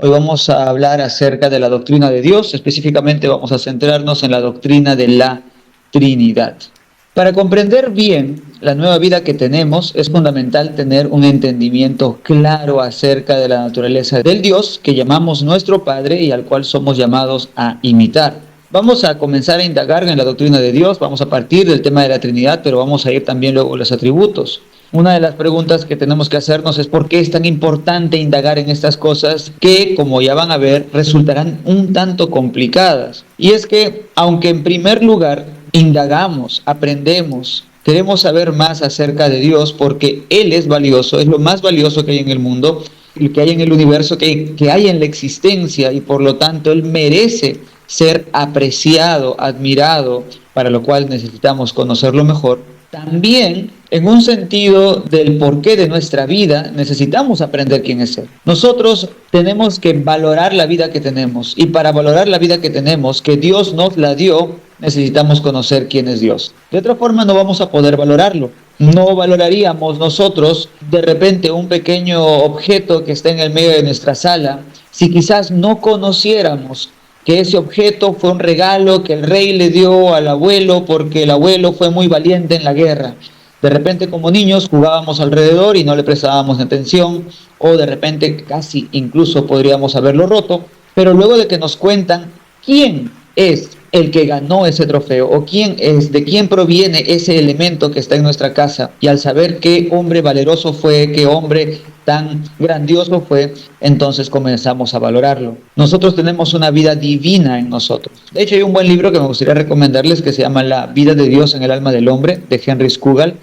Hoy vamos a hablar acerca de la doctrina de Dios, específicamente vamos a centrarnos en la doctrina de la Trinidad. Para comprender bien la nueva vida que tenemos, es fundamental tener un entendimiento claro acerca de la naturaleza del Dios que llamamos nuestro Padre y al cual somos llamados a imitar. Vamos a comenzar a indagar en la doctrina de Dios, vamos a partir del tema de la Trinidad, pero vamos a ir también luego a los atributos. Una de las preguntas que tenemos que hacernos es por qué es tan importante indagar en estas cosas que, como ya van a ver, resultarán un tanto complicadas. Y es que, aunque en primer lugar indagamos, aprendemos, queremos saber más acerca de Dios porque Él es valioso, es lo más valioso que hay en el mundo, que hay en el universo, que hay en la existencia, y por lo tanto Él merece ser apreciado, admirado, para lo cual necesitamos conocerlo mejor. También, en un sentido del porqué de nuestra vida, necesitamos aprender quién es Él. Nosotros tenemos que valorar la vida que tenemos, y para valorar la vida que tenemos, que Dios nos la dio, necesitamos conocer quién es Dios. De otra forma no vamos a poder valorarlo. No valoraríamos nosotros de repente un pequeño objeto que está en el medio de nuestra sala si quizás no conociéramos que ese objeto fue un regalo que el rey le dio al abuelo porque el abuelo fue muy valiente en la guerra. De repente, como niños, jugábamos alrededor y no le prestábamos atención, o de repente casi incluso podríamos haberlo roto, pero luego de que nos cuentan quién es el que ganó ese trofeo o quién es, de quién proviene ese elemento que está en nuestra casa, y al saber qué hombre valeroso fue, qué hombre tan grandioso fue, entonces comenzamos a valorarlo. Nosotros tenemos una vida divina en nosotros. De hecho, hay un buen libro que me gustaría recomendarles que se llama La vida de Dios en el alma del hombre, de Henry Scougal,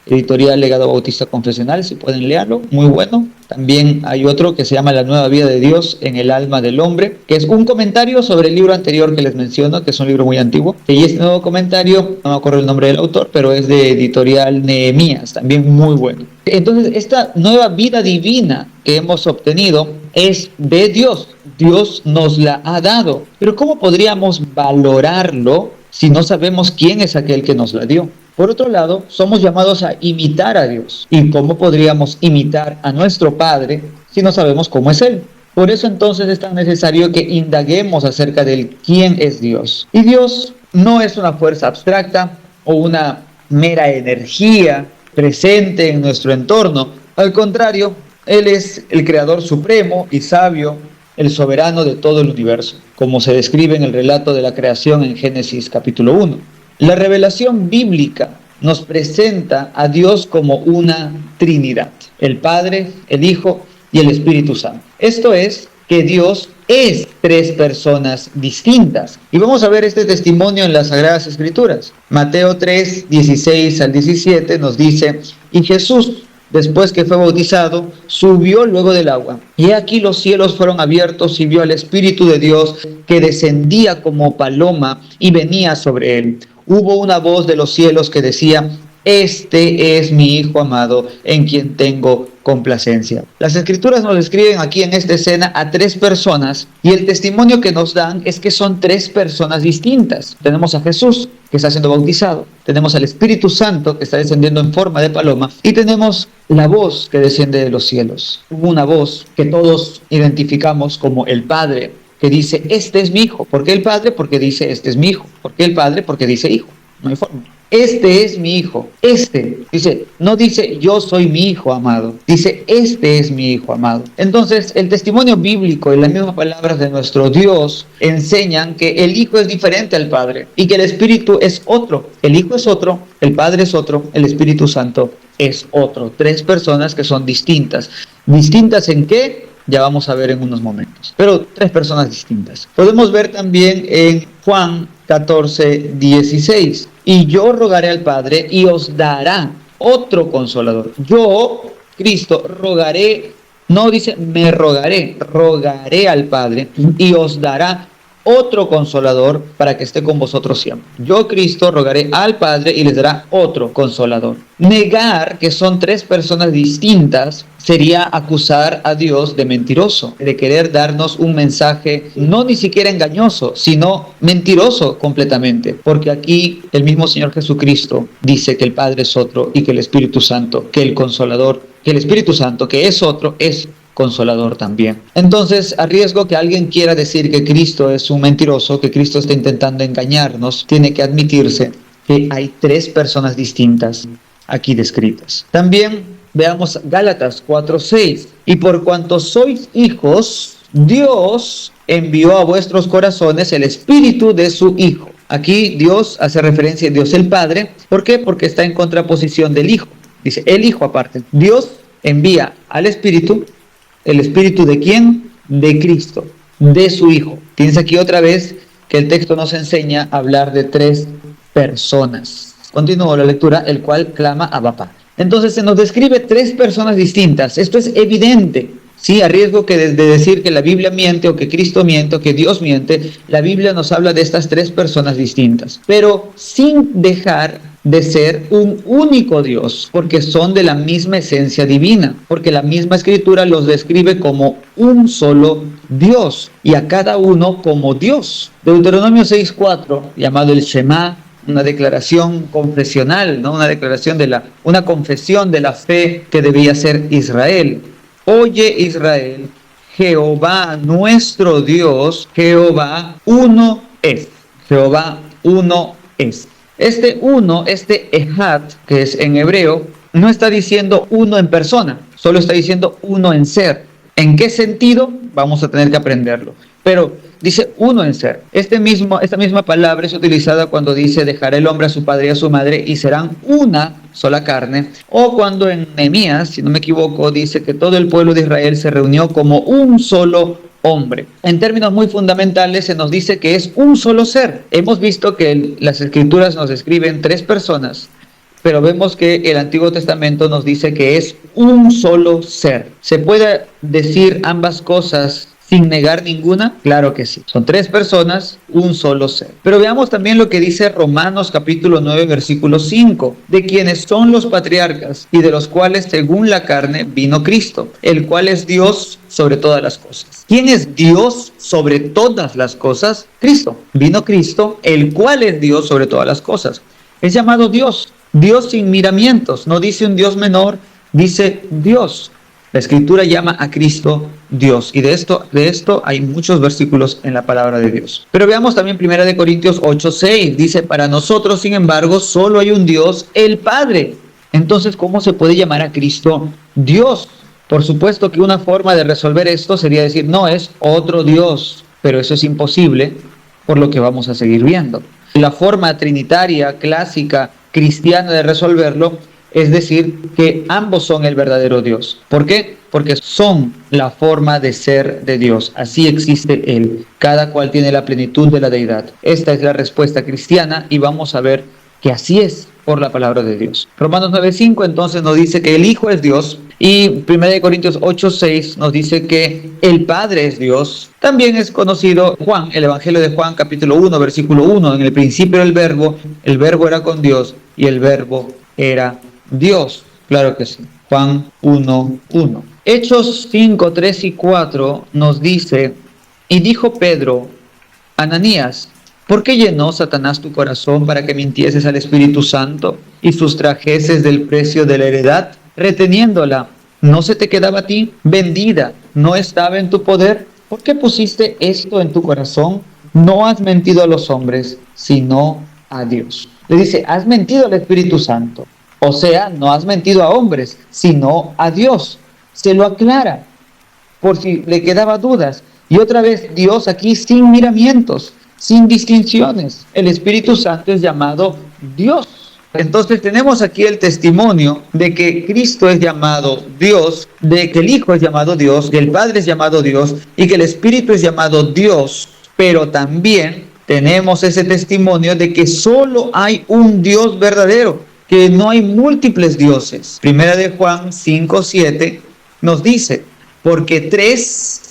editorial Legado Bautista Confesional, si pueden leerlo, muy bueno. También hay otro que se llama La nueva vida de Dios en el alma del hombre, que es un comentario sobre el libro anterior que les menciono, que es un libro muy antiguo. Y este nuevo comentario, no me acuerdo el nombre del autor, pero es de editorial Nehemías, también muy bueno. Entonces, esta nueva vida divina que hemos obtenido es de Dios. Dios nos la ha dado. Pero ¿cómo podríamos valorarlo si no sabemos quién es aquel que nos la dio? Por otro lado, somos llamados a imitar a Dios. ¿Y cómo podríamos imitar a nuestro Padre si no sabemos cómo es Él? Por eso entonces es tan necesario que indaguemos acerca de quién es Dios. Y Dios no es una fuerza abstracta o una mera energía presente en nuestro entorno. Al contrario, Él es el Creador supremo y sabio, el soberano de todo el universo, como se describe en el relato de la creación en Génesis capítulo 1. La revelación bíblica nos presenta a Dios como una Trinidad: el Padre, el Hijo y el Espíritu Santo. Esto es, que Dios es tres personas distintas. Y vamos a ver este testimonio en las Sagradas Escrituras. Mateo 3, 16 al 17 nos dice: y Jesús, después que fue bautizado, subió luego del agua. Y aquí los cielos fueron abiertos y vio al Espíritu de Dios que descendía como paloma y venía sobre él. Hubo una voz de los cielos que decía: este es mi Hijo amado, en quien tengo complacencia. Las Escrituras nos describen aquí en esta escena a tres personas, y el testimonio que nos dan es que son tres personas distintas. Tenemos a Jesús, que está siendo bautizado, tenemos al Espíritu Santo, que está descendiendo en forma de paloma, y tenemos la voz que desciende de los cielos. Hubo una voz que todos identificamos como el Padre, que dice: este es mi Hijo. ¿Por qué el Padre? Porque dice: este es mi Hijo. ¿Por qué el Padre? Porque dice Hijo. No hay forma. Este es mi Hijo. Dice, no dice yo soy mi Hijo amado. Dice este es mi Hijo amado. Entonces, el testimonio bíblico y las mismas palabras de nuestro Dios enseñan que el Hijo es diferente al Padre y que el Espíritu es otro. El Hijo es otro, el Padre es otro, el Espíritu Santo es otro. Tres personas que son distintas. ¿Distintas en qué? Ya vamos a ver en unos momentos. Pero tres personas distintas. Podemos ver también en Juan 14, 16. Y yo rogaré al Padre y os dará otro consolador. Yo, Cristo, rogaré, no dice me rogaré, rogaré al Padre y os dará otro consolador para que esté con vosotros siempre. Yo, Cristo, rogaré al Padre y les dará otro consolador. Negar que son tres personas distintas sería acusar a Dios de mentiroso, de querer darnos un mensaje no ni siquiera engañoso, sino mentiroso completamente. Porque aquí el mismo Señor Jesucristo dice que el Padre es otro y que el Espíritu Santo, que el Consolador, que el Espíritu Santo, que es otro, es Consolador también. Entonces, a riesgo que alguien quiera decir que Cristo es un mentiroso, que Cristo está intentando engañarnos, tiene que admitirse que hay tres personas distintas aquí descritas. También veamos Gálatas 4:6. Y por cuanto sois hijos, Dios envió a vuestros corazones el Espíritu de su Hijo. Aquí Dios hace referencia a Dios el Padre. ¿Por qué? Porque está en contraposición del Hijo. Dice, el Hijo aparte. Dios envía al Espíritu. ¿El Espíritu de quién? De Cristo, de su Hijo. Piensa aquí otra vez que el texto nos enseña a hablar de tres personas. Continúo la lectura, el cual clama Abba Padre. Entonces se nos describe tres personas distintas. Esto es evidente. Sí, a riesgo que de decir que la Biblia miente o que Cristo miente o que Dios miente, la Biblia nos habla de estas tres personas distintas, pero sin dejar de ser un único Dios, porque son de la misma esencia divina, porque la misma Escritura los describe como un solo Dios y a cada uno como Dios. Deuteronomio 6:4, llamado el Shema, una declaración confesional, ¿no? Una confesión de la fe que debía ser Israel. Oye Israel, Jehová nuestro Dios, Jehová uno es. Jehová uno es. Este uno, este Ejad, que es en hebreo, no está diciendo uno en persona, solo está diciendo uno en ser. ¿En qué sentido? Vamos a tener que aprenderlo. Pero dice uno en ser. Esta misma palabra es utilizada cuando dice dejará el hombre a su padre y a su madre y serán una sola carne. O cuando en Nehemías, si no me equivoco, dice que todo el pueblo de Israel se reunió como un solo hombre. En términos muy fundamentales se nos dice que es un solo ser. Hemos visto que las Escrituras nos describen tres personas, pero vemos que el Antiguo Testamento nos dice que es un solo ser. ¿Se puede decir ambas cosas sin negar ninguna? Claro que sí. Son tres personas, un solo ser. Pero veamos también lo que dice Romanos capítulo 9, versículo 5, de quienes son los patriarcas y de los cuales según la carne vino Cristo, el cual es Dios sobre todas las cosas. ¿Quién es Dios sobre todas las cosas? Cristo. Vino Cristo, el cual es Dios sobre todas las cosas. Es llamado Dios. Dios sin miramientos. No dice un Dios menor, dice Dios. La Escritura llama a Cristo Dios. Y de esto hay muchos versículos en la palabra de Dios. Pero veamos también 1 Corintios 8:6. Dice, para nosotros, sin embargo, solo hay un Dios, el Padre. Entonces, ¿cómo se puede llamar a Cristo Dios? Por supuesto que una forma de resolver esto sería decir, no, es otro Dios. Pero eso es imposible, por lo que vamos a seguir viendo. La forma trinitaria, clásica, cristiana de resolverlo es decir que ambos son el verdadero Dios. ¿Por qué? Porque son la forma de ser de Dios. Así existe Él. Cada cual tiene la plenitud de la deidad. Esta es la respuesta cristiana y vamos a ver que así es por la palabra de Dios. Romanos 9:5 entonces nos dice que el Hijo es Dios y 1 Corintios 8:6 nos dice que el Padre es Dios. También es conocido Juan, el Evangelio de Juan capítulo 1, versículo 1. En el principio era el verbo era con Dios y el verbo era Dios. Claro que sí. Juan 1:1. Hechos 5:3 y 4 nos dice, y dijo Pedro, Ananías, ¿por qué llenó Satanás tu corazón para que mintieses al Espíritu Santo y sustrajeses del precio de la heredad, reteniéndola? ¿No se te quedaba a ti? ¿Vendida? ¿No estaba en tu poder? ¿Por qué pusiste esto en tu corazón? No has mentido a los hombres, sino a Dios. Le dice, has mentido al Espíritu Santo. O sea, no has mentido a hombres, sino a Dios. Se lo aclara, por si le quedaba dudas. Y otra vez, Dios aquí sin miramientos, sin distinciones. El Espíritu Santo es llamado Dios. Entonces tenemos aquí el testimonio de que Cristo es llamado Dios, de que el Hijo es llamado Dios, que el Padre es llamado Dios y que el Espíritu es llamado Dios. Pero también tenemos ese testimonio de que solo hay un Dios verdadero, que no hay múltiples dioses. Primera de Juan 5:7 nos dice, porque tres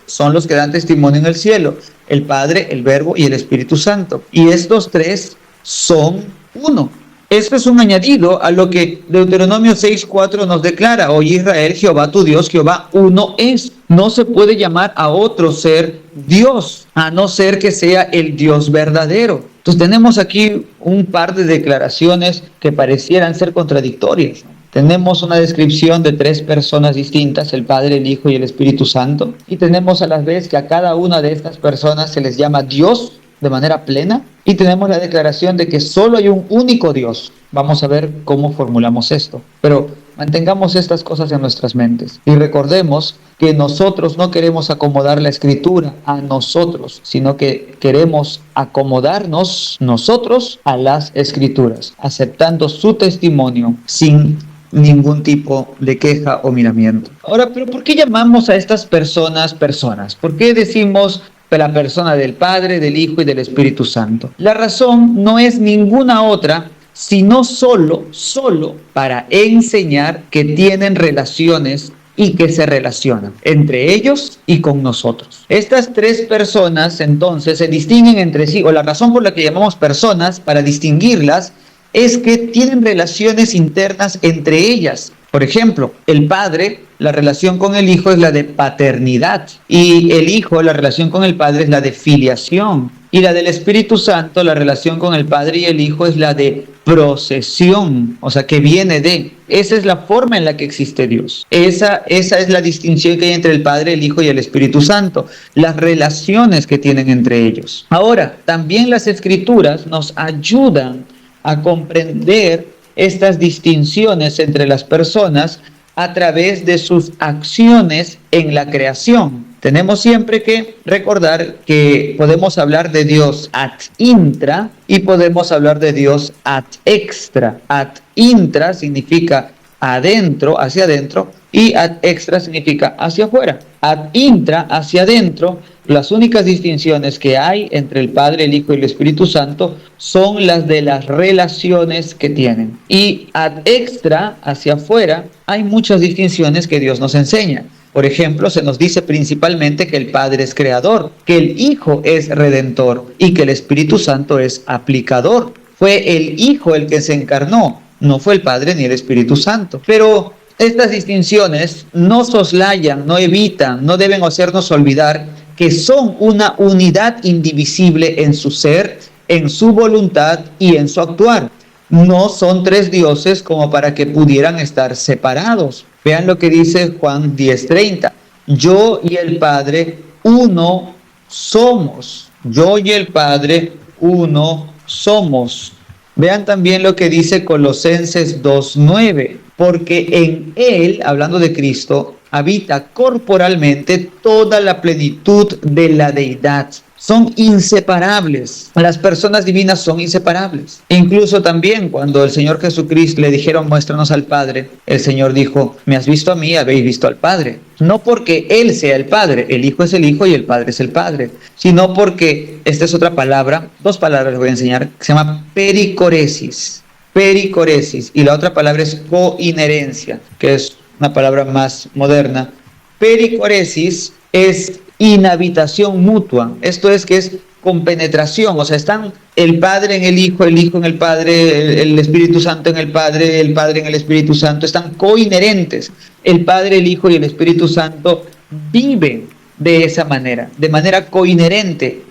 son los que dan testimonio en el cielo, el Padre, el Verbo y el Espíritu Santo. Y estos tres son uno. Esto es un añadido a lo que Deuteronomio 6:4 nos declara. Oye Israel, Jehová tu Dios, Jehová uno es. No se puede llamar a otro ser Dios, a no ser que sea el Dios verdadero. Entonces tenemos aquí un par de declaraciones que parecieran ser contradictorias. Tenemos una descripción de tres personas distintas, el Padre, el Hijo y el Espíritu Santo, y tenemos a la vez que a cada una de estas personas se les llama Dios de manera plena, y tenemos la declaración de que solo hay un único Dios. Vamos a ver cómo formulamos esto, pero mantengamos estas cosas en nuestras mentes y recordemos que nosotros no queremos acomodar la Escritura a nosotros, sino que queremos acomodarnos nosotros a las Escrituras, aceptando su testimonio sin ningún tipo de queja o miramiento. Ahora, ¿pero por qué llamamos a estas personas personas? ¿Por qué decimos la persona del Padre, del Hijo y del Espíritu Santo? La razón no es ninguna otra, sino solo para enseñar que tienen relaciones y que se relacionan entre ellos y con nosotros. Estas tres personas entonces se distinguen entre sí, o la razón por la que llamamos personas, para distinguirlas, es que tienen relaciones internas entre ellas. Por ejemplo, el Padre, la relación con el Hijo es la de paternidad, y el Hijo, la relación con el Padre es la de filiación, y la del Espíritu Santo, la relación con el Padre y el Hijo es la de procesión, o sea, que viene de. Esa es la forma en la que existe Dios. Esa es la distinción que hay entre el Padre, el Hijo y el Espíritu Santo, las relaciones que tienen entre ellos. Ahora, también las Escrituras nos ayudan a comprender estas distinciones entre las personas a través de sus acciones en la creación. Tenemos siempre que recordar que podemos hablar de Dios ad intra y podemos hablar de Dios ad extra. Ad intra significa adentro, hacia adentro, y ad extra significa hacia afuera. Ad intra, hacia adentro, las únicas distinciones que hay entre el Padre, el Hijo y el Espíritu Santo son las de las relaciones que tienen. Y ad extra, hacia afuera, hay muchas distinciones que Dios nos enseña. Por ejemplo, se nos dice principalmente que el Padre es creador, que el Hijo es redentor y que el Espíritu Santo es aplicador. Fue el Hijo el que se encarnó, no fue el Padre ni el Espíritu Santo. Pero estas distinciones no soslayan, no evitan, no deben hacernos olvidar que son una unidad indivisible en su ser, en su voluntad y en su actuar. No son tres dioses como para que pudieran estar separados. Vean lo que dice Juan 10:30. Yo y el Padre uno somos. Yo y el Padre uno somos. Vean también lo que dice Colosenses 2:9. Porque en Él, hablando de Cristo, habita corporalmente toda la plenitud de la deidad. Son inseparables. Las personas divinas son inseparables. Incluso también cuando el Señor Jesucristo le dijeron, muéstranos al Padre, el Señor dijo, me has visto a mí, habéis visto al Padre. No porque Él sea el Padre, el Hijo es el Hijo y el Padre es el Padre, sino porque, esta es otra palabra, dos palabras les voy a enseñar, que se llama pericoresis. Pericoresis, y la otra palabra es coinherencia, que es una palabra más moderna. Pericoresis es inhabitación mutua, esto es que es compenetración, o sea, están el Padre en el Hijo en el Padre, el Espíritu Santo en el Padre en el Espíritu Santo, están coinherentes. El Padre, el Hijo y el Espíritu Santo viven de esa manera, de manera coinherente,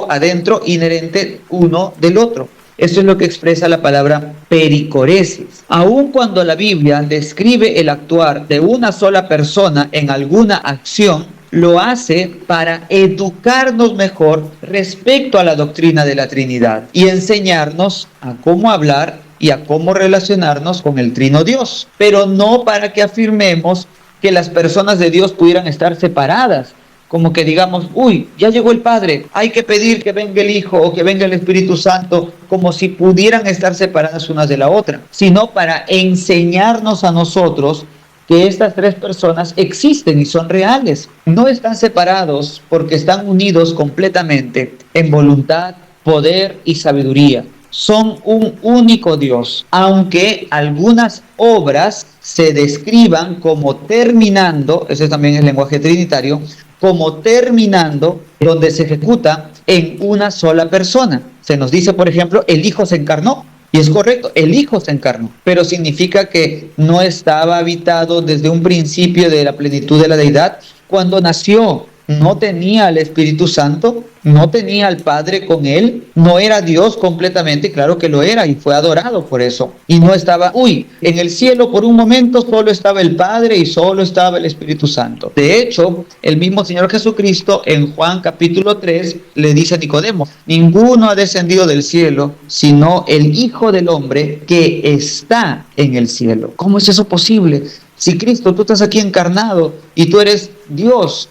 adentro, inherente uno del otro. Esto es lo que expresa la palabra pericoresis. Aun cuando la Biblia describe el actuar de una sola persona en alguna acción, lo hace para educarnos mejor respecto a la doctrina de la Trinidad y enseñarnos a cómo hablar y a cómo relacionarnos con el Trino Dios, pero no para que afirmemos que las personas de Dios pudieran estar separadas, como que digamos, uy, ya llegó el Padre, hay que pedir que venga el Hijo o que venga el Espíritu Santo, como si pudieran estar separadas unas de la otra, sino para enseñarnos a nosotros que estas tres personas existen y son reales. No están separados porque están unidos completamente en voluntad, poder y sabiduría. Son un único Dios, aunque algunas obras se describan como terminando, ese también es el lenguaje trinitario, como terminando donde se ejecuta en una sola persona. Se nos dice, por ejemplo, el Hijo se encarnó. Y es correcto, el Hijo se encarnó, pero significa que no estaba habitado desde un principio de la plenitud de la deidad cuando nació. no tenía al Espíritu Santo, no tenía al Padre con él, no era Dios completamente, claro que lo era y fue adorado por eso. Y no estaba, en el cielo por un momento solo estaba el Padre y solo estaba el Espíritu Santo. De hecho, el mismo Señor Jesucristo en Juan capítulo 3 le dice a Nicodemo: ninguno ha descendido del cielo sino el Hijo del Hombre que está en el cielo. ¿Cómo es eso posible? Si Cristo, tú estás aquí encarnado y tú eres Dios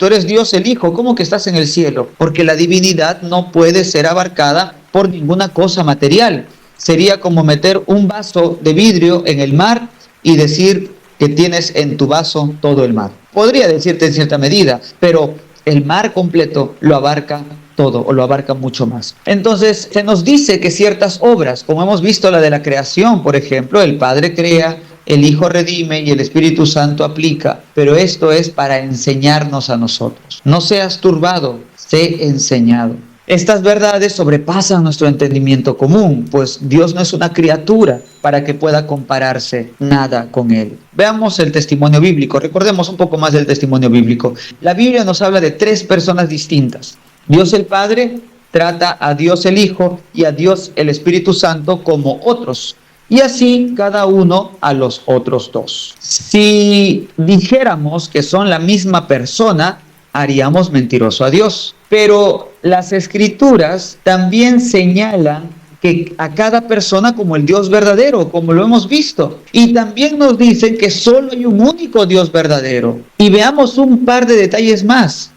el Hijo, ¿cómo que estás en el cielo? Porque la divinidad no puede ser abarcada por ninguna cosa material. Sería como meter un vaso de vidrio en el mar y decir que tienes en tu vaso todo el mar. Podría decirte en cierta medida, pero el mar completo lo abarca todo o lo abarca mucho más. Entonces se nos dice que ciertas obras, como hemos visto la de la creación, por ejemplo, el Padre crea, el Hijo redime y el Espíritu Santo aplica, pero esto es para enseñarnos a nosotros. No seas turbado, sé enseñado. Estas verdades sobrepasan nuestro entendimiento común, pues Dios no es una criatura para que pueda compararse nada con Él. Veamos el testimonio bíblico, recordemos un poco más del testimonio bíblico. La Biblia nos habla de 3 personas distintas. Dios el Padre trata a Dios el Hijo y a Dios el Espíritu Santo como otros. Y así cada uno a los otros 2. Si dijéramos que son la misma persona, haríamos mentiroso a Dios. Pero las Escrituras también señalan que a cada persona como el Dios verdadero, como lo hemos visto. Y también nos dicen que solo hay un único Dios verdadero. Y veamos un par de detalles más,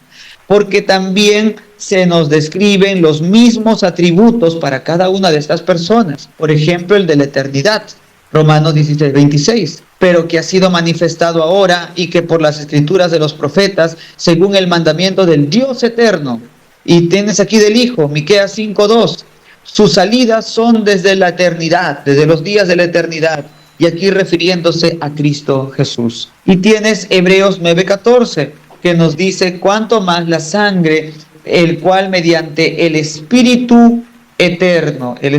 porque también se nos describen los mismos atributos para cada una de estas personas. Por ejemplo, el de la eternidad, Romanos 16:26, pero que ha sido manifestado ahora y que por las escrituras de los profetas, según el mandamiento del Dios eterno. Y tienes aquí del Hijo, Miqueas 5:2, sus salidas son desde la eternidad, desde los días de la eternidad, y aquí refiriéndose a Cristo Jesús. Y tienes Hebreos 9:14, que nos dice cuánto más la sangre, el cual mediante el Espíritu eterno, el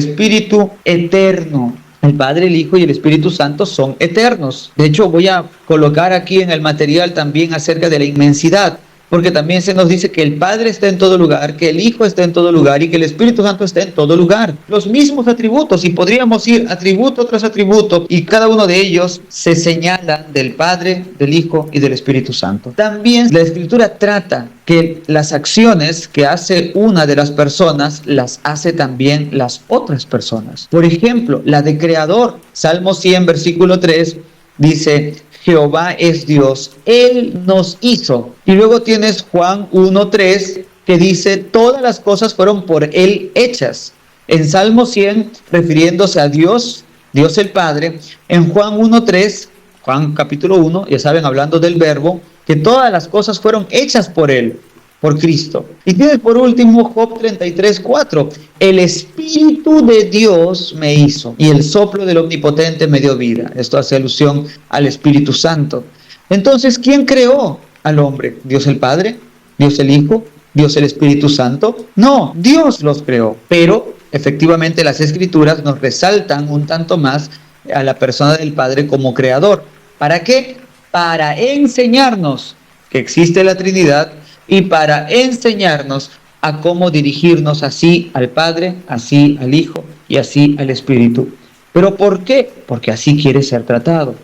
Padre, el Hijo y el Espíritu Santo son eternos. De hecho, voy a colocar aquí en el material también acerca de la inmensidad, porque también se nos dice que el Padre está en todo lugar, que el Hijo está en todo lugar y que el Espíritu Santo está en todo lugar. Los mismos atributos, y podríamos ir atributo tras atributo, y cada uno de ellos se señala del Padre, del Hijo y del Espíritu Santo. También la Escritura trata que las acciones que hace una de las personas las hace también las otras personas. Por ejemplo, la de creador, Salmo 100, versículo 3, dice: Jehová es Dios, Él nos hizo. Y luego tienes Juan 1:3 que dice: todas las cosas fueron por Él hechas. En Salmo 100, refiriéndose a Dios, Dios el Padre. En Juan 1:3, Juan capítulo 1, ya saben, hablando del Verbo, que todas las cosas fueron hechas por Él, por Cristo. Y tienes por último Job 33:4, el Espíritu de Dios me hizo y el soplo del Omnipotente me dio vida. Esto hace alusión al Espíritu Santo. Entonces, ¿quién creó al hombre? ¿Dios el Padre? ¿Dios el Hijo? ¿Dios el Espíritu Santo? No, Dios los creó. Pero efectivamente las Escrituras nos resaltan un tanto más a la persona del Padre como creador. ¿Para qué? Para enseñarnos que existe la Trinidad y para enseñarnos a cómo dirigirnos así al Padre, así al Hijo y así al Espíritu. ¿Pero por qué? Porque así quiere ser tratado.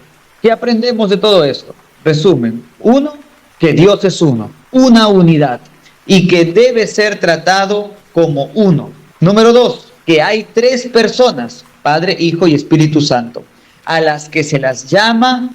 ¿Qué aprendemos de todo esto? Resumen: 1, que Dios es uno, una unidad, y que debe ser tratado como uno. Número 2, que hay 3 personas, Padre, Hijo y Espíritu Santo, a las que se las llama,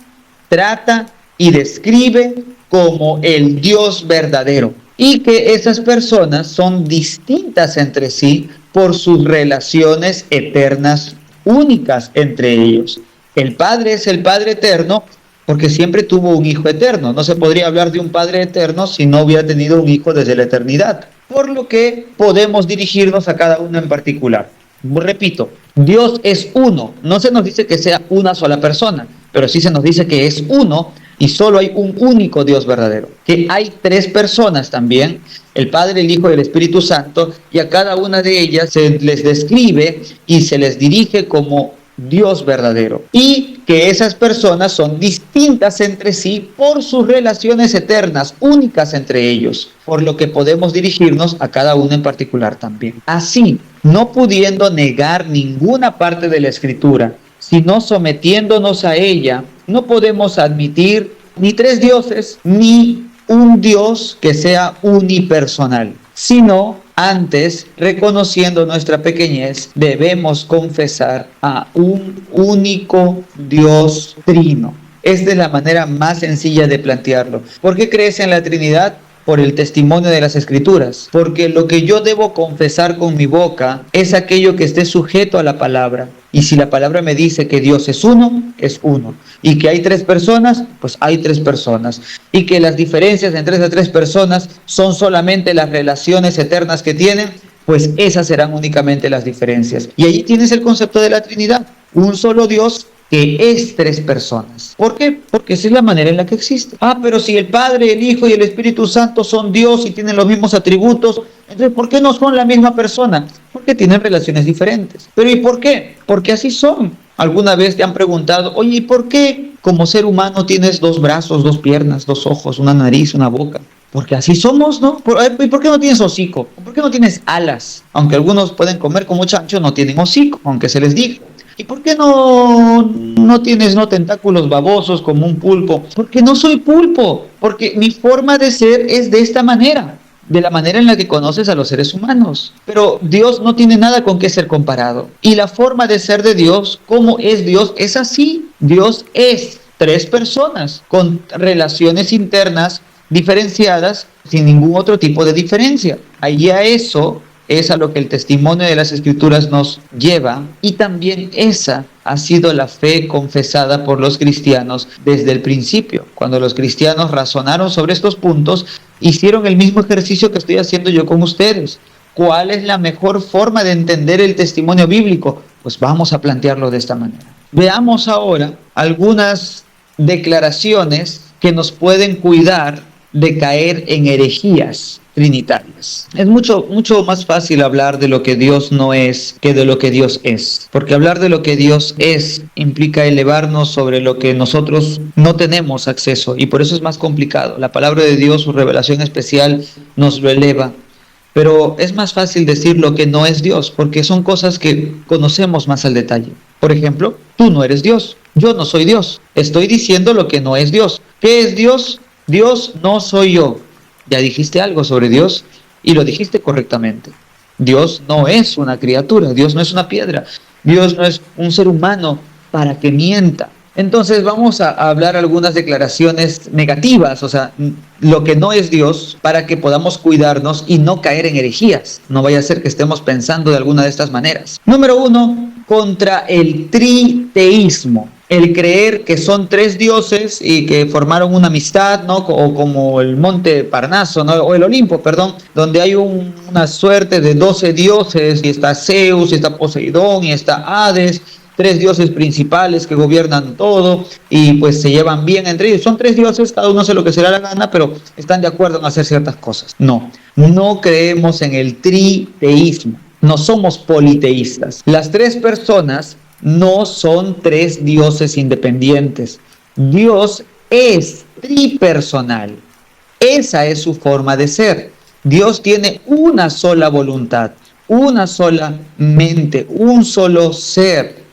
trata y describe como el Dios verdadero, y que esas personas son distintas entre sí por sus relaciones eternas únicas entre ellos. El Padre es el Padre eterno porque siempre tuvo un Hijo eterno. No se podría hablar de un Padre eterno si no hubiera tenido un Hijo desde la eternidad, por lo que podemos dirigirnos a cada uno en particular. Repito, Dios es uno. No se nos dice que sea una sola persona, pero sí se nos dice que es uno y solo hay un único Dios verdadero. Que hay 3 personas también, el Padre, el Hijo y el Espíritu Santo, y a cada una de ellas se les describe y se les dirige como Dios verdadero. Y que esas personas son distintas distintas entre sí por sus relaciones eternas, únicas entre ellos, por lo que podemos dirigirnos a cada uno en particular también. Así, no pudiendo negar ninguna parte de la Escritura, sino sometiéndonos a ella, no podemos admitir ni tres dioses, ni un Dios que sea unipersonal, sino antes, reconociendo nuestra pequeñez, debemos confesar a un único Dios trino. Esta es la manera más sencilla de plantearlo. ¿Por qué crees en la Trinidad? Por el testimonio de las Escrituras. Porque lo que yo debo confesar con mi boca es aquello que esté sujeto a la palabra. Y si la palabra me dice que Dios es uno, es uno. Y que hay tres personas, pues hay tres personas. Y que las diferencias entre esas tres personas son solamente las relaciones eternas que tienen, pues esas serán únicamente las diferencias. Y allí tienes el concepto de la Trinidad. Un solo Dios que es tres personas. ¿Por qué? Porque esa es la manera en la que existe. Pero si el Padre, el Hijo y el Espíritu Santo son Dios y tienen los mismos atributos, entonces ¿por qué no son la misma persona? Porque tienen relaciones diferentes. ¿Pero y por qué? Porque así son. ¿Alguna vez te han preguntado, oye, ¿y por qué como ser humano tienes dos brazos, dos piernas, dos ojos, una nariz, una boca? Porque así somos, ¿no? ¿Y por qué no tienes hocico? ¿Por qué no tienes alas? Aunque algunos pueden comer como chancho, no tienen hocico, aunque se les diga. ¿Y por qué no tienes tentáculos babosos como un pulpo? Porque no soy pulpo, porque mi forma de ser es de esta manera, de la manera en la que conoces a los seres humanos. Pero Dios no tiene nada con qué ser comparado. Y la forma de ser de Dios, ¿cómo es Dios? Es así. Dios es tres personas con relaciones internas diferenciadas sin ningún otro tipo de diferencia. Ahí a eso es a lo que el testimonio de las Escrituras nos lleva, y también esa ha sido la fe confesada por los cristianos desde el principio. Cuando los cristianos razonaron sobre estos puntos, hicieron el mismo ejercicio que estoy haciendo yo con ustedes. ¿Cuál es la mejor forma de entender el testimonio bíblico? Pues vamos a plantearlo de esta manera. Veamos ahora algunas declaraciones que nos pueden cuidar de caer en herejías trinitarias. Es mucho más fácil hablar de lo que Dios no es que de lo que Dios es, porque hablar de lo que Dios es implica elevarnos sobre lo que nosotros no tenemos acceso, y por eso es más complicado. La palabra de Dios, su revelación especial, nos lo eleva. Pero es más fácil decir lo que no es Dios, porque son cosas que conocemos más al detalle. Por ejemplo, tú no eres Dios, yo no soy Dios. Estoy diciendo lo que no es Dios. ¿Qué es Dios? Dios no soy yo. Ya dijiste algo sobre Dios y lo dijiste correctamente. Dios no es una criatura, Dios no es una piedra, Dios no es un ser humano para que mienta. Entonces vamos a hablar algunas declaraciones negativas, o sea, lo que no es Dios, para que podamos cuidarnos y no caer en herejías. No vaya a ser que estemos pensando de alguna de estas maneras. Número 1, contra el triteísmo. El creer que son tres dioses y que formaron una amistad, ¿no? O como el monte Parnaso, ¿no? O el Olimpo, perdón, donde hay una suerte de 12 dioses, y está Zeus, y está Poseidón, y está Hades, tres dioses principales que gobiernan todo y pues se llevan bien entre ellos. Son tres dioses, cada uno hace lo que se le da la gana, pero están de acuerdo en hacer ciertas cosas. No creemos en el triteísmo, no somos politeístas. Las tres personas no son tres dioses independientes. Dios es tripersonal. Esa es su forma de ser. Dios tiene una sola voluntad, una sola mente, un solo ser.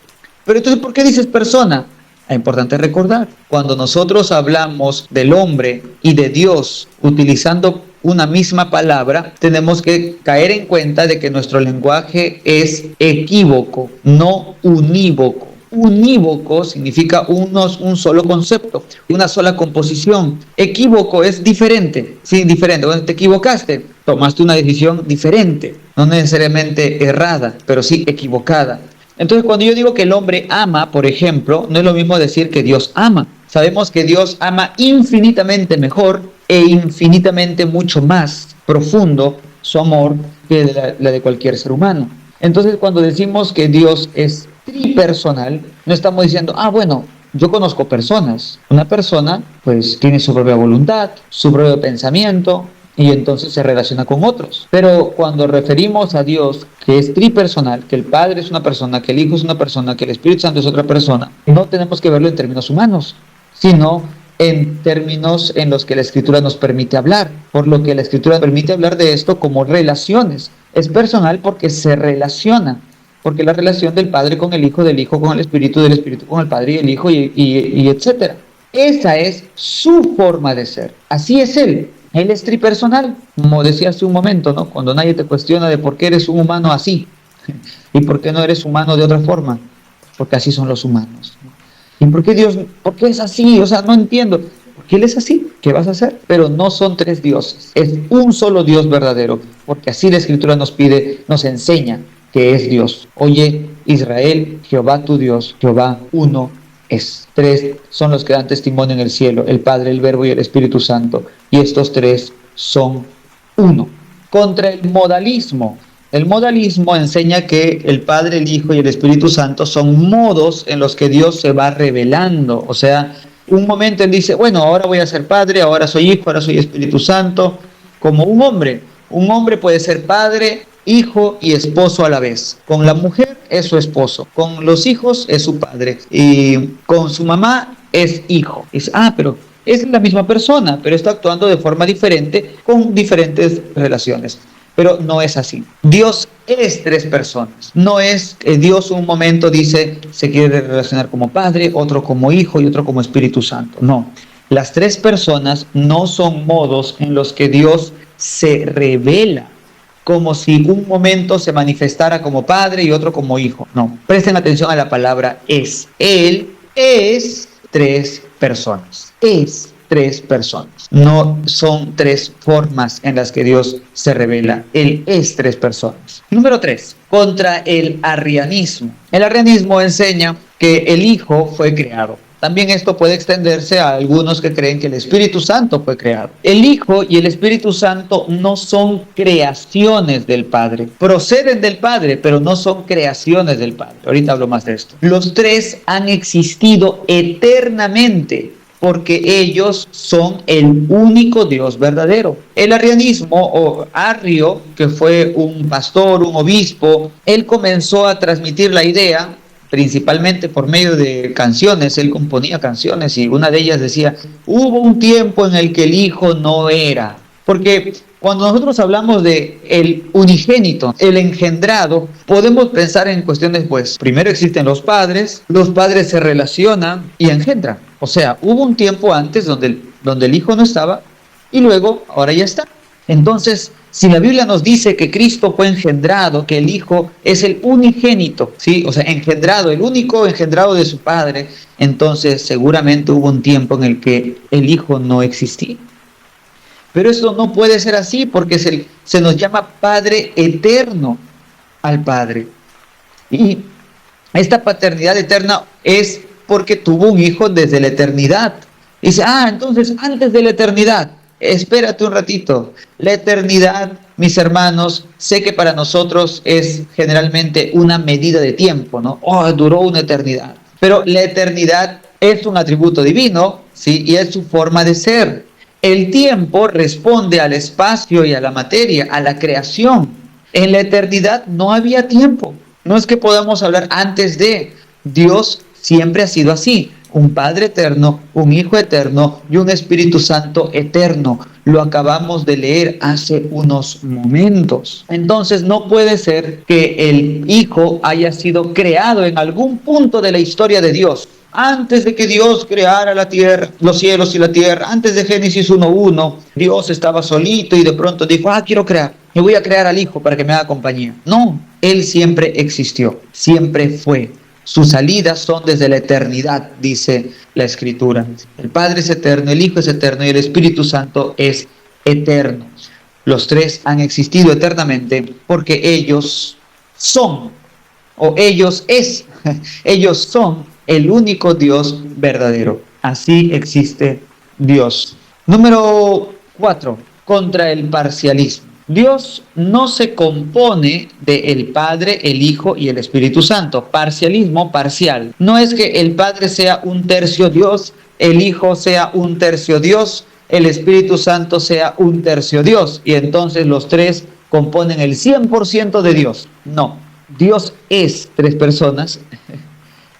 Pero entonces, ¿por qué dices persona? Es importante recordar, cuando nosotros hablamos del hombre y de Dios utilizando una misma palabra, tenemos que caer en cuenta de que nuestro lenguaje es equívoco, no unívoco. Unívoco significa un solo concepto, una sola composición. Equívoco es diferente, sí, diferente. Cuando te equivocaste, tomaste una decisión diferente, no necesariamente errada, pero sí equivocada. Entonces, cuando yo digo que el hombre ama, por ejemplo, no es lo mismo decir que Dios ama. Sabemos que Dios ama infinitamente mejor e infinitamente mucho más profundo su amor que la de cualquier ser humano. Entonces, cuando decimos que Dios es tripersonal, no estamos diciendo, bueno, yo conozco personas. Una persona, pues, tiene su propia voluntad, su propio pensamiento, y entonces se relaciona con otros. Pero cuando referimos a Dios, que es tripersonal, que el Padre es una persona, que el Hijo es una persona, que el Espíritu Santo es otra persona, no tenemos que verlo en términos humanos, sino en términos en los que la Escritura nos permite hablar, por lo que la Escritura permite hablar de esto como relaciones. Es personal porque se relaciona, porque la relación del Padre con el Hijo, del Hijo con el Espíritu, del Espíritu con el Padre y el Hijo, y etcétera. Esa es su forma de ser. Así es Él. Él es tripersonal, como decía hace un momento, ¿no? Cuando nadie te cuestiona de por qué eres un humano así y por qué no eres humano de otra forma, porque así son los humanos. ¿Y por qué Dios, por qué es así? O sea, no entiendo. Porque Él es así, ¿qué vas a hacer? Pero no son tres dioses, es un solo Dios verdadero, porque así la Escritura nos pide, nos enseña que es Dios. Oye, Israel, Jehová tu Dios, Jehová uno es. Tres son los que dan testimonio en el cielo, el Padre, el Verbo y el Espíritu Santo, y estos tres son uno. Contra el modalismo. El modalismo enseña que el Padre, el Hijo y el Espíritu Santo son modos en los que Dios se va revelando. O sea, un momento Él dice, bueno, ahora voy a ser Padre, ahora soy Hijo, ahora soy Espíritu Santo, como un hombre. Un hombre puede ser Padre, Hijo y esposo a la vez. Con la mujer es su esposo, con los hijos es su padre y con su mamá es hijo. Es, pero es la misma persona, pero está actuando de forma diferente con diferentes relaciones. Pero no es así. Dios es tres personas. No es que Dios un momento dice, se quiere relacionar como Padre, otro como Hijo y otro como Espíritu Santo. No. Las tres personas no son modos en los que Dios se revela, como si un momento se manifestara como Padre y otro como Hijo. No. Presten atención a la palabra es. Él es tres personas. Es tres personas. No son tres formas en las que Dios se revela. Él es tres personas. Número 3. Contra el arrianismo. El arrianismo enseña que el Hijo fue creado. También esto puede extenderse a algunos que creen que el Espíritu Santo fue creado. El Hijo y el Espíritu Santo no son creaciones del Padre. Proceden del Padre, pero no son creaciones del Padre. Ahorita hablo más de esto. Los tres han existido eternamente, porque ellos son el único Dios verdadero. El arrianismo, o Arrio, que fue un pastor, un obispo, él comenzó a transmitir la idea, principalmente por medio de canciones. Él componía canciones y una de ellas decía, hubo un tiempo en el que el Hijo no era. Porque cuando nosotros hablamos de el unigénito, el engendrado, podemos pensar en cuestiones, pues, primero existen los padres se relacionan y engendran. O sea, hubo un tiempo antes donde el Hijo no estaba y luego, ahora ya está. Entonces, si la Biblia nos dice que Cristo fue engendrado, que el Hijo es el unigénito, ¿sí? O sea, engendrado, el único engendrado de su Padre, entonces seguramente hubo un tiempo en el que el Hijo no existía. Pero esto no puede ser así porque se nos llama Padre eterno al Padre. Y esta paternidad eterna es porque tuvo un hijo desde la eternidad. Dice, entonces antes de la eternidad, espérate un ratito. La eternidad, mis hermanos, sé que para nosotros es generalmente una medida de tiempo, ¿no? Duró una eternidad. Pero la eternidad es un atributo divino, ¿sí? Y es su forma de ser. El tiempo responde al espacio y a la materia, a la creación. En la eternidad no había tiempo. No es que podamos hablar antes de. Dios siempre ha sido así. Un Padre eterno, un Hijo eterno y un Espíritu Santo eterno. Lo acabamos de leer hace unos momentos. Entonces no puede ser que el Hijo haya sido creado en algún punto de la historia de Dios. Antes de que Dios creara la tierra, los cielos y la tierra, antes de Génesis 1:1, Dios estaba solito y de pronto dijo, quiero crear, me voy a crear al Hijo para que me haga compañía. No, Él siempre existió, siempre fue. Sus salidas son desde la eternidad, dice la Escritura. El Padre es eterno, el Hijo es eterno y el Espíritu Santo es eterno. Los tres han existido eternamente porque ellos son, ellos son el único Dios verdadero. Así existe Dios. Número 4. Contra el parcialismo. Dios no se compone del Padre, el Hijo y el Espíritu Santo. Parcialismo, parcial. No es que el Padre sea un tercio Dios, el Hijo sea un tercio Dios, el Espíritu Santo sea un tercio Dios, y entonces los tres componen el 100% de Dios. No. Dios es tres personas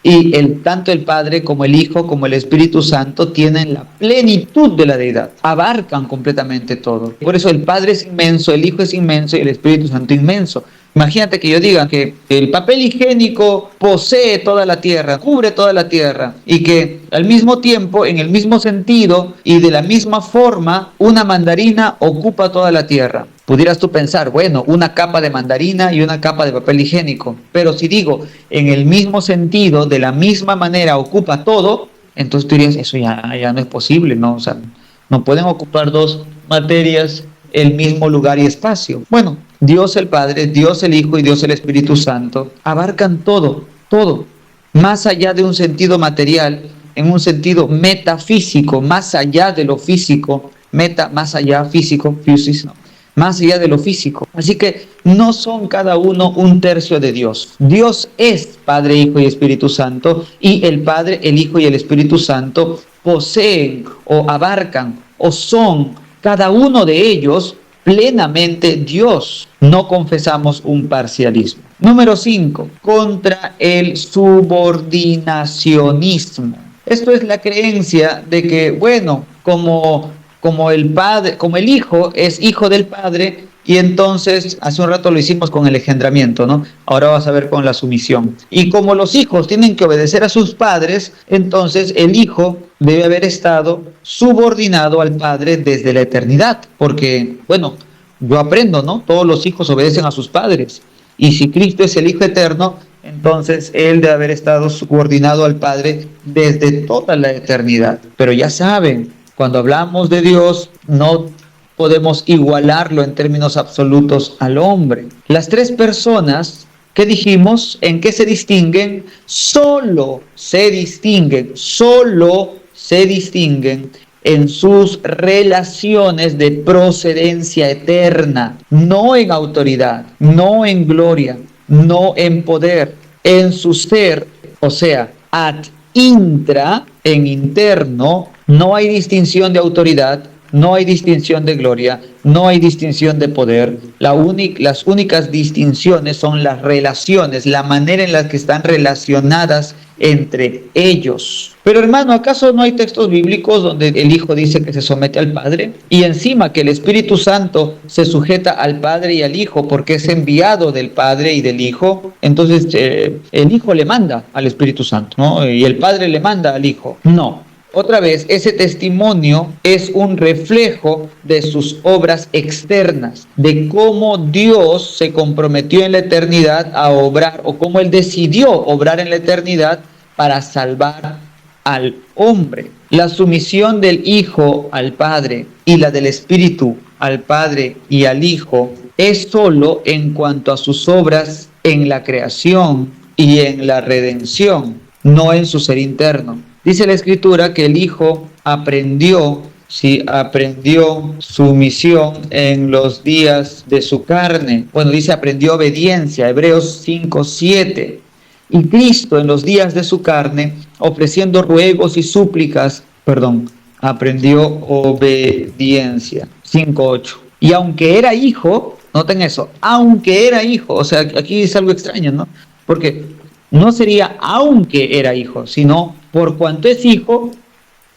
Y tanto el Padre como el Hijo como el Espíritu Santo tienen la plenitud de la deidad, abarcan completamente todo. Por eso el Padre es inmenso, el Hijo es inmenso y el Espíritu Santo inmenso. Imagínate que yo diga que el papel higiénico posee toda la tierra, cubre toda la tierra, y que al mismo tiempo, en el mismo sentido y de la misma forma, una mandarina ocupa toda la tierra. Pudieras tú pensar, bueno, una capa de mandarina y una capa de papel higiénico, pero si digo en el mismo sentido, de la misma manera ocupa todo, entonces tú dirías, eso ya no es posible, ¿no? O sea, no pueden ocupar dos materias el mismo lugar y espacio. Bueno, Dios el Padre, Dios el Hijo y Dios el Espíritu Santo abarcan todo, todo, más allá de un sentido material, en un sentido metafísico, más allá de lo físico, más allá físico, physis, no, más allá de lo físico. Así que no son cada uno un tercio de Dios. Dios es Padre, Hijo y Espíritu Santo, y el Padre, el Hijo y el Espíritu Santo poseen o abarcan o son cada uno de ellos plenamente Dios. No confesamos un parcialismo. Número 5, contra el subordinacionismo. Esto es la creencia de que, bueno, como el Padre, como el Hijo es hijo del Padre, y entonces hace un rato lo hicimos con el engendramiento, ¿no? Ahora vas a ver con la sumisión. Y como los hijos tienen que obedecer a sus padres, entonces el Hijo debe haber estado subordinado al Padre desde la eternidad, porque, bueno, yo aprendo, ¿no? Todos los hijos obedecen a sus padres, y si Cristo es el Hijo eterno, entonces Él debe haber estado subordinado al Padre desde toda la eternidad. Pero ya saben, cuando hablamos de Dios, no podemos igualarlo en términos absolutos al hombre. Las tres personas que dijimos, ¿en qué se distinguen? Solo se distinguen en sus relaciones de procedencia eterna, no en autoridad, no en gloria, no en poder, en su ser, o sea, ad intra, en interno, no hay distinción de autoridad, no hay distinción de gloria, no hay distinción de poder. Las únicas distinciones son las relaciones, la manera en la que están relacionadas entre ellos. Pero hermano, ¿acaso no hay textos bíblicos donde el Hijo dice que se somete al Padre? Y encima que el Espíritu Santo se sujeta al Padre y al Hijo porque es enviado del Padre y del Hijo. Entonces el Hijo le manda al Espíritu Santo, ¿no? Y el Padre le manda al Hijo. No. Otra vez, ese testimonio es un reflejo de sus obras externas, de cómo Dios se comprometió en la eternidad a obrar, o cómo Él decidió obrar en la eternidad para salvar al hombre. La sumisión del Hijo al Padre y la del Espíritu al Padre y al Hijo es solo en cuanto a sus obras en la creación y en la redención, no en su ser interno. Dice la Escritura que el Hijo aprendió sumisión en los días de su carne. Bueno, dice aprendió obediencia, Hebreos 5:7. Y Cristo en los días de su carne, ofreciendo ruegos y súplicas, aprendió obediencia, 5:8. Y aunque era hijo, noten eso, aunque era hijo, o sea, aquí es algo extraño, ¿no? Porque no sería aunque era hijo, sino por cuanto es hijo,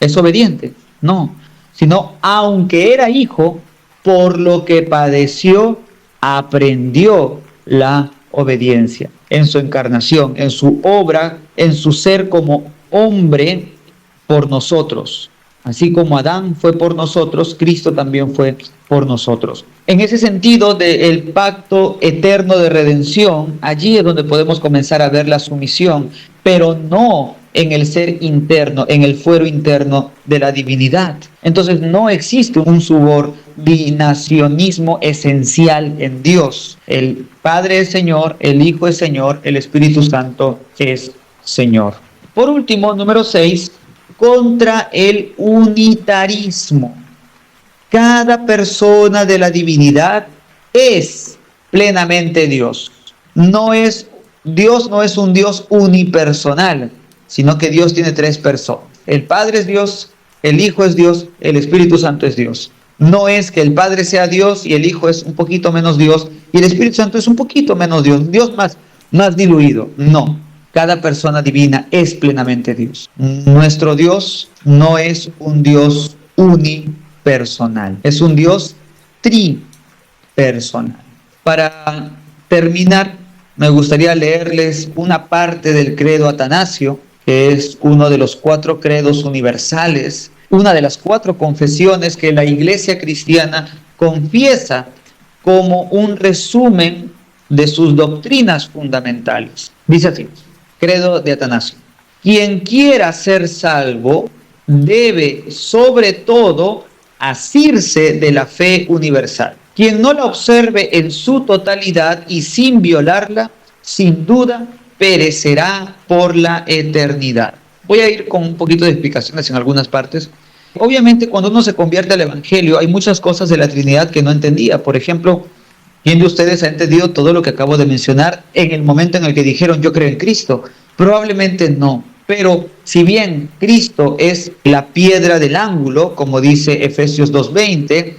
es obediente. No, sino aunque era hijo, por lo que padeció, aprendió la obediencia en su encarnación, en su obra, en su ser como hombre por nosotros. Así como Adán fue por nosotros, Cristo también fue por nosotros. En ese sentido del pacto eterno de redención, allí es donde podemos comenzar a ver la sumisión, pero no en el ser interno, en el fuero interno de la divinidad. Entonces no existe un subordinacionismo esencial en Dios. El Padre es Señor, el Hijo es Señor, el Espíritu Santo es Señor. Por último, número 6, contra el unitarismo. Cada persona de la divinidad es plenamente Dios. Dios no es un Dios unipersonal, sino que Dios tiene tres personas. El Padre es Dios, el Hijo es Dios, el Espíritu Santo es Dios. No es que el Padre sea Dios y el Hijo es un poquito menos Dios y el Espíritu Santo es un poquito menos Dios, Dios más diluido. No. Cada persona divina es plenamente Dios. Nuestro Dios no es un Dios unipersonal, es un Dios tripersonal. Para terminar, me gustaría leerles una parte del credo Atanasio, que es uno de los 4 credos universales, una de las 4 confesiones que la Iglesia cristiana confiesa como un resumen de sus doctrinas fundamentales. Dice así: credo de Atanasio: quien quiera ser salvo debe sobre todo asirse de la fe universal. Quien no la observe en su totalidad y sin violarla, sin duda perecerá por la eternidad. Voy a ir con un poquito de explicaciones en algunas partes. Obviamente, cuando uno se convierte al Evangelio, hay muchas cosas de la Trinidad que no entendía. Por ejemplo, ¿quién de ustedes ha entendido todo lo que acabo de mencionar en el momento en el que dijeron yo creo en Cristo? Probablemente no. Pero si bien Cristo es la piedra del ángulo, como dice Efesios 2:20,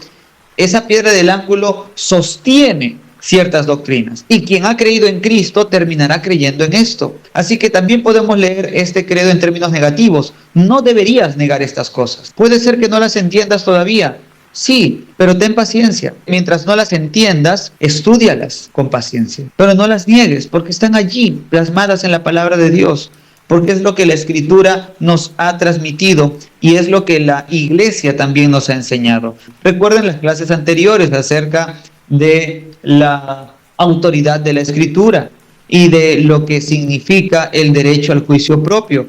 esa piedra del ángulo sostiene ciertas doctrinas. Y quien ha creído en Cristo terminará creyendo en esto. Así que también podemos leer este credo en términos negativos. No deberías negar estas cosas. Puede ser que no las entiendas todavía. Sí, pero ten paciencia. Mientras no las entiendas, estúdialas con paciencia. Pero no las niegues, porque están allí, plasmadas en la palabra de Dios. Porque es lo que la Escritura nos ha transmitido y es lo que la Iglesia también nos ha enseñado. Recuerden las clases anteriores acerca de la autoridad de la Escritura y de lo que significa el derecho al juicio propio.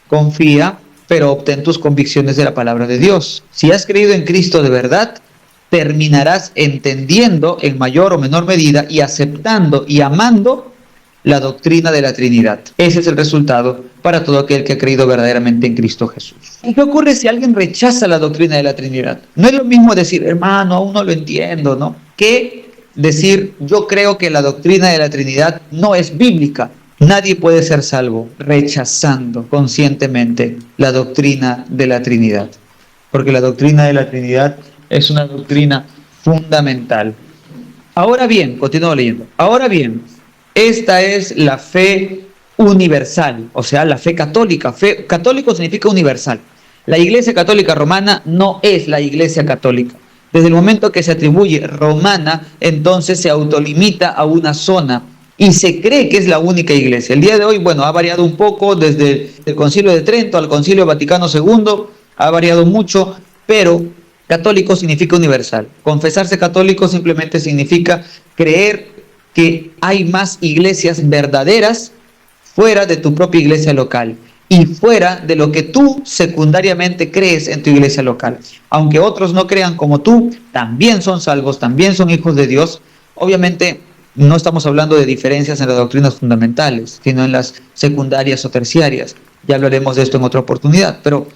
Confía, pero obtén tus convicciones de la palabra de Dios. Si has creído en Cristo de verdad, terminarás entendiendo en mayor o menor medida y aceptando y amando la doctrina de la Trinidad. Ese es el resultado para todo aquel que ha creído verdaderamente en Cristo Jesús. ¿Y qué ocurre si alguien rechaza la doctrina de la Trinidad? No es lo mismo decir, hermano, aún no lo entiendo, ¿no? Que decir, yo creo que la doctrina de la Trinidad no es bíblica. Nadie puede ser salvo rechazando conscientemente la doctrina de la Trinidad, porque la doctrina de la Trinidad es una doctrina fundamental. Ahora bien, continúo leyendo. Ahora bien, esta es la fe universal, o sea, la fe católica. Fe católico significa universal. La Iglesia Católica Romana no es la Iglesia Católica. Desde el momento que se atribuye romana, entonces se autolimita a una zona y se cree que es la única iglesia. El día de hoy, bueno, ha variado un poco desde el Concilio de Trento al Concilio Vaticano II, ha variado mucho, pero católico significa universal. Confesarse católico simplemente significa creer que hay más iglesias verdaderas fuera de tu propia iglesia local y fuera de lo que tú secundariamente crees en tu iglesia local. Aunque otros no crean como tú, también son salvos, también son hijos de Dios. Obviamente no estamos hablando de diferencias en las doctrinas fundamentales, sino en las secundarias o terciarias. Ya hablaremos de esto en otra oportunidad, pero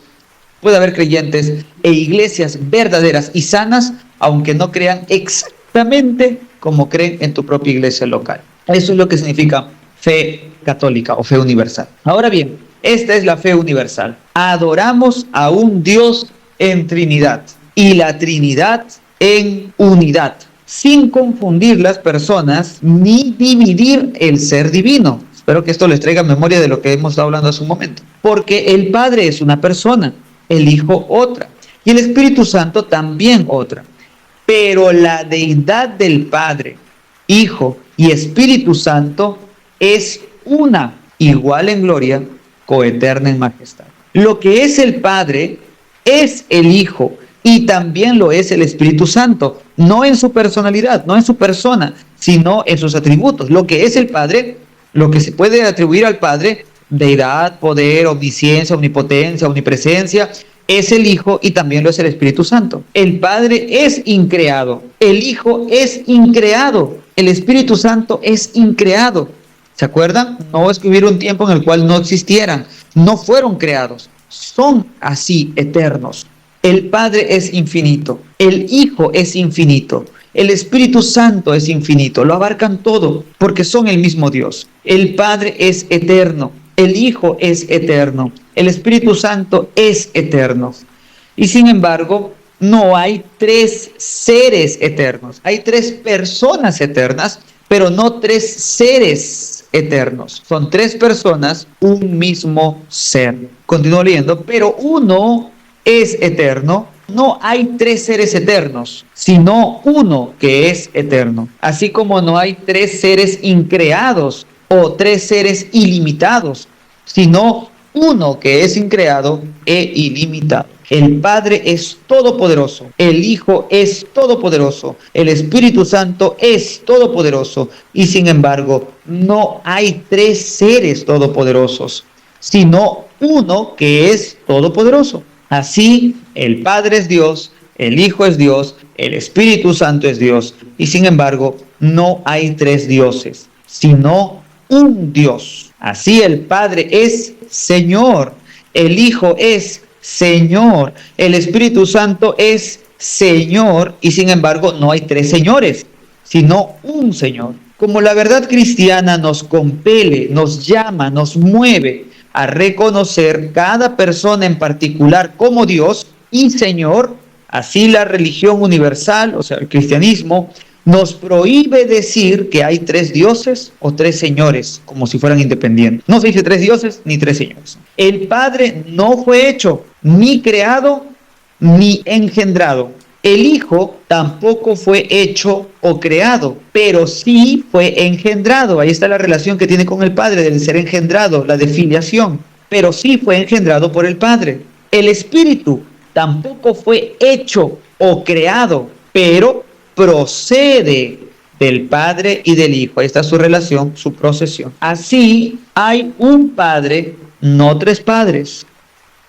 puede haber creyentes e iglesias verdaderas y sanas, aunque no crean exactamente como creen en tu propia iglesia local. Eso es lo que significa fe católica o fe universal. Ahora bien, esta es la fe universal. Adoramos a un Dios en Trinidad y la Trinidad en unidad, sin confundir las personas ni dividir el ser divino. Espero que esto les traiga memoria de lo que hemos estado hablando hace un momento. Porque el Padre es una persona, el Hijo otra y el Espíritu Santo también otra. Pero la deidad del Padre, Hijo y Espíritu Santo es una, igual en gloria, coeterna en majestad. Lo que es el Padre es el Hijo y también lo es el Espíritu Santo, no en su personalidad, no en su persona, sino en sus atributos. Lo que es el Padre, lo que se puede atribuir al Padre, deidad, poder, omnisciencia, omnipotencia, omnipresencia, es el Hijo y también lo es el Espíritu Santo. El Padre es increado, el Hijo es increado, el Espíritu Santo es increado. ¿Se acuerdan? No es que hubiera un tiempo en el cual no existieran, no fueron creados, son así eternos. El Padre es infinito, el Hijo es infinito, el Espíritu Santo es infinito, lo abarcan todo porque son el mismo Dios. El Padre es eterno, el Hijo es eterno, el Espíritu Santo es eterno. Y sin embargo, no hay tres seres eternos. Hay tres personas eternas, pero no tres seres eternos. Son tres personas, un mismo ser. Continúo leyendo, pero uno es eterno. No hay tres seres eternos, sino uno que es eterno. Así como no hay tres seres increados o tres seres ilimitados, sino uno que es increado e ilimitado. El Padre es todopoderoso, el Hijo es todopoderoso, el Espíritu Santo es todopoderoso, y sin embargo no hay tres seres todopoderosos, sino uno que es todopoderoso. Así, el Padre es Dios, el Hijo es Dios, el Espíritu Santo es Dios, y sin embargo no hay tres dioses, sino un Dios. Así el Padre es Señor, el Hijo es Señor, el Espíritu Santo es Señor, y sin embargo no hay tres señores, sino un Señor. Como la verdad cristiana nos compele, nos llama, nos mueve a reconocer cada persona en particular como Dios y Señor, así la religión universal, o sea, el cristianismo, nos prohíbe decir que hay tres dioses o tres señores, como si fueran independientes. No se dice tres dioses ni tres señores. El Padre no fue hecho, ni creado, ni engendrado. El Hijo tampoco fue hecho o creado, pero sí fue engendrado. Ahí está la relación que tiene con el Padre, del ser engendrado, la de filiación. Pero sí fue engendrado por el Padre. El Espíritu tampoco fue hecho o creado, pero procede del Padre y del Hijo. Ahí está su relación, su procesión. Así hay un Padre, no tres padres.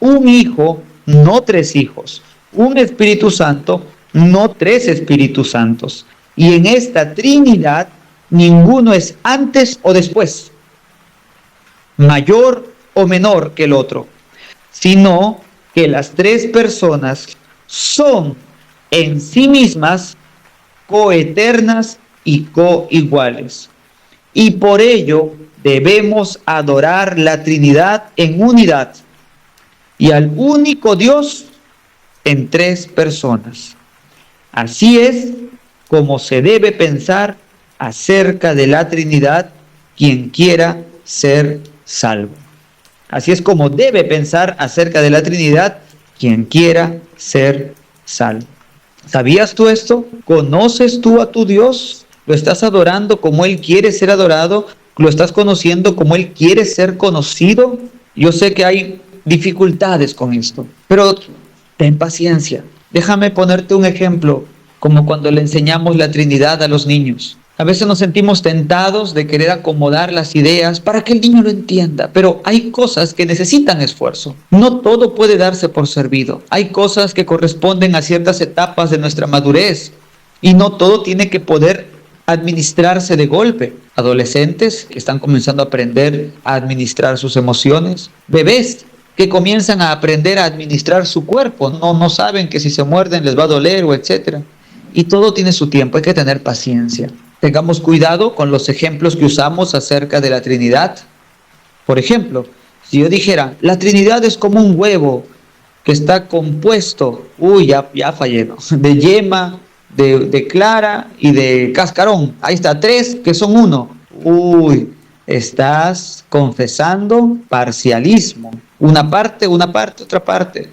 Un Hijo, no tres hijos. Un Espíritu Santo, no tres Espíritus Santos. Y en esta Trinidad, ninguno es antes o después, mayor o menor que el otro, sino que las tres personas son en sí mismas coeternas y coiguales. Y por ello debemos adorar la Trinidad en unidad y al único Dios en tres personas. Así es como se debe pensar acerca de la Trinidad quien quiera ser salvo. Así es como debe pensar acerca de la Trinidad quien quiera ser salvo. ¿Sabías tú esto? ¿Conoces tú a tu Dios? ¿Lo estás adorando como Él quiere ser adorado? ¿Lo estás conociendo como Él quiere ser conocido? Yo sé que hay dificultades con esto, pero ten paciencia. Déjame ponerte un ejemplo, como cuando le enseñamos la Trinidad a los niños. A veces nos sentimos tentados de querer acomodar las ideas para que el niño lo entienda, pero hay cosas que necesitan esfuerzo. No todo puede darse por servido. Hay cosas que corresponden a ciertas etapas de nuestra madurez y no todo tiene que poder administrarse de golpe. Adolescentes que están comenzando a aprender a administrar sus emociones, bebés que comienzan a aprender a administrar su cuerpo, no saben que si se muerden les va a doler o etcétera. Y todo tiene su tiempo, hay que tener paciencia. Tengamos cuidado con los ejemplos que usamos acerca de la Trinidad. Por ejemplo, si yo dijera, la Trinidad es como un huevo que está compuesto, ya fallé, ¿no? De yema, de clara y de cascarón. Ahí está, tres que son uno. Estás confesando parcialismo. Una parte, otra parte.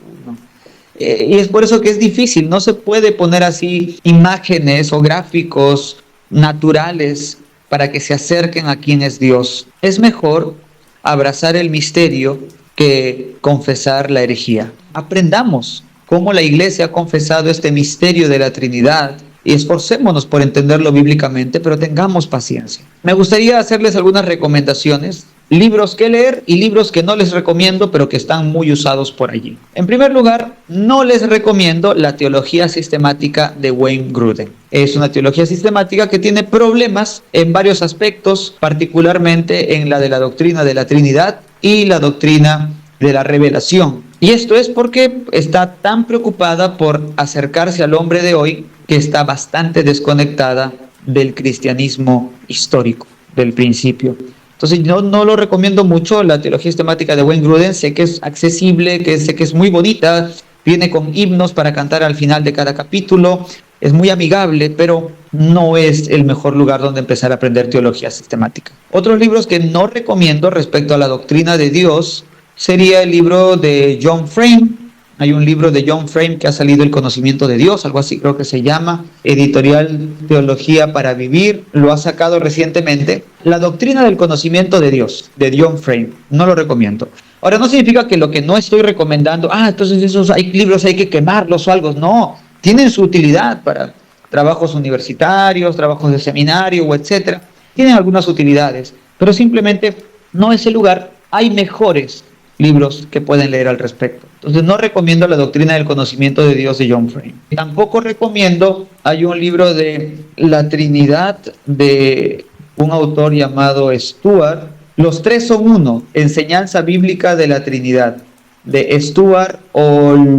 Y es por eso que es difícil, no se puede poner así imágenes o gráficos naturales para que se acerquen a quién es Dios. Es mejor abrazar el misterio que confesar la herejía. Aprendamos cómo la Iglesia ha confesado este misterio de la Trinidad y esforcémonos por entenderlo bíblicamente, pero tengamos paciencia. Me gustaría hacerles algunas recomendaciones, libros que leer y libros que no les recomiendo, pero que están muy usados por allí. En primer lugar, no les recomiendo la teología sistemática de Wayne Grudem. Es una teología sistemática que tiene problemas en varios aspectos, particularmente en la de la doctrina de la Trinidad y la doctrina de la revelación. Y esto es porque está tan preocupada por acercarse al hombre de hoy que está bastante desconectada del cristianismo histórico, del principio. Entonces no lo recomiendo mucho, la teología sistemática de Wayne Grudem. Sé que es accesible, sé que es muy bonita, viene con himnos para cantar al final de cada capítulo, es muy amigable, pero no es el mejor lugar donde empezar a aprender teología sistemática. Otros libros que no recomiendo respecto a la doctrina de Dios sería el libro de John Frame. Hay un libro de John Frame que ha salido, El conocimiento de Dios, algo así creo que se llama, editorial Teología para Vivir, lo ha sacado recientemente. La doctrina del conocimiento de Dios, de John Frame, no lo recomiendo. Ahora, no significa que lo que no estoy recomendando, entonces esos hay libros hay que quemarlos o algo, no, tienen su utilidad para trabajos universitarios, trabajos de seminario o etcétera, tienen algunas utilidades, pero simplemente no es el lugar, hay mejores libros que pueden leer al respecto. Entonces no recomiendo la doctrina del conocimiento de Dios de John Frame. Tampoco recomiendo, hay un libro de la Trinidad de un autor llamado Stuart, Los tres son uno, enseñanza bíblica de la Trinidad, de Stuart Oliot.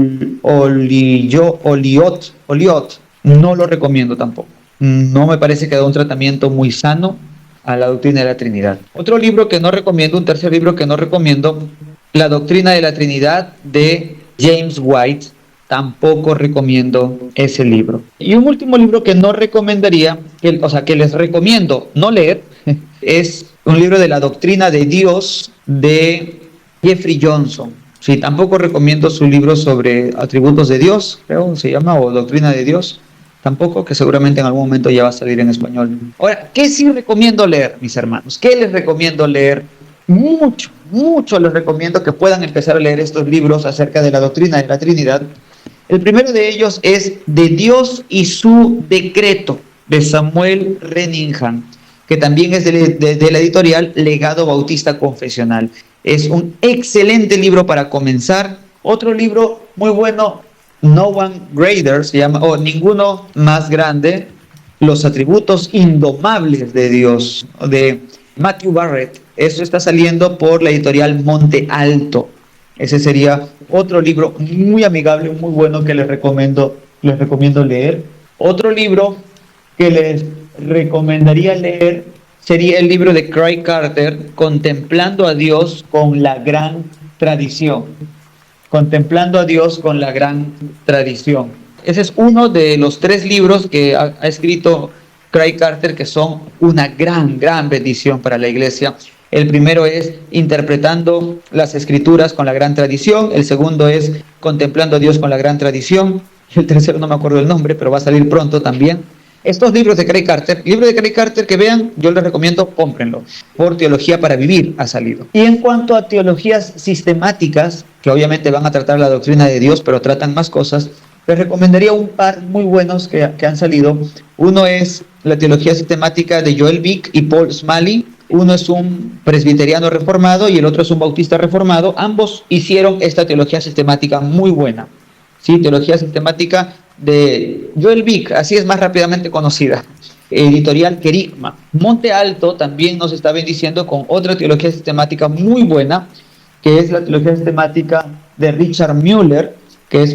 No lo recomiendo tampoco. No me parece que da un tratamiento muy sano a la doctrina de la Trinidad. Otro libro que no recomiendo, un tercer libro que no recomiendo, La doctrina de la Trinidad de James White. Tampoco recomiendo ese libro. Y un último libro que no recomendaría, que les recomiendo no leer, es un libro de la doctrina de Dios de Jeffrey Johnson. Sí, tampoco recomiendo su libro sobre atributos de Dios, creo se llama, o doctrina de Dios. Tampoco, que seguramente en algún momento ya va a salir en español. Ahora, ¿qué sí recomiendo leer, mis hermanos? ¿Qué les recomiendo leer? Mucho les recomiendo que puedan empezar a leer estos libros acerca de la doctrina de la Trinidad. El primero de ellos es De Dios y su decreto, de Samuel Renningham, que también es de la editorial Legado Bautista Confesional. Es un excelente libro para comenzar. Otro libro muy bueno, No One Greater, se llama, Ninguno Más Grande, Los Atributos Indomables de Dios, de Matthew Barrett. Eso está saliendo por la editorial Monte Alto. Ese sería otro libro muy amigable, muy bueno que les recomiendo leer. Otro libro que les recomendaría leer sería el libro de Craig Carter, Contemplando a Dios con la Gran Tradición. Contemplando a Dios con la Gran Tradición. Ese es uno de los 3 libros que ha escrito Craig Carter, que son una gran bendición para la iglesia. El primero es Interpretando las Escrituras con la Gran Tradición. El segundo es Contemplando a Dios con la Gran Tradición. El tercero no me acuerdo el nombre, pero va a salir pronto también. Estos libros de Craig Carter, que vean, yo les recomiendo, cómprenlo. Por Teología para Vivir ha salido. Y en cuanto a teologías sistemáticas, que obviamente van a tratar la doctrina de Dios, pero tratan más cosas, les recomendaría un par muy buenos que han salido. Uno es la teología sistemática de Joel Vick y Paul Smalley. Uno es un presbiteriano reformado y el otro es un bautista reformado. Ambos hicieron esta teología sistemática muy buena. Sí, teología sistemática de Joel Vick, así es más rápidamente conocida. Editorial Querigma. Monte Alto también nos está bendiciendo con otra teología sistemática muy buena, que es la teología sistemática de Richard Mueller, que es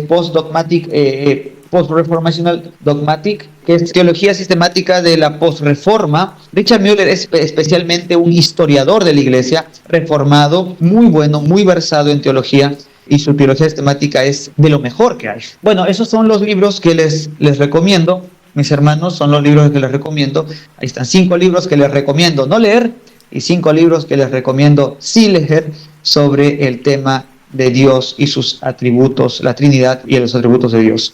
Post-Reformational Dogmatic, que es teología sistemática de la posreforma. Richard Mueller es especialmente un historiador de la iglesia, reformado, muy bueno, muy versado en teología, y su teología sistemática es de lo mejor que hay. Bueno, esos son los libros que les recomiendo, mis hermanos, son los libros que les recomiendo. Ahí están 5 libros que les recomiendo no leer y 5 libros que les recomiendo sí leer sobre el tema de Dios y sus atributos, la Trinidad y los atributos de Dios.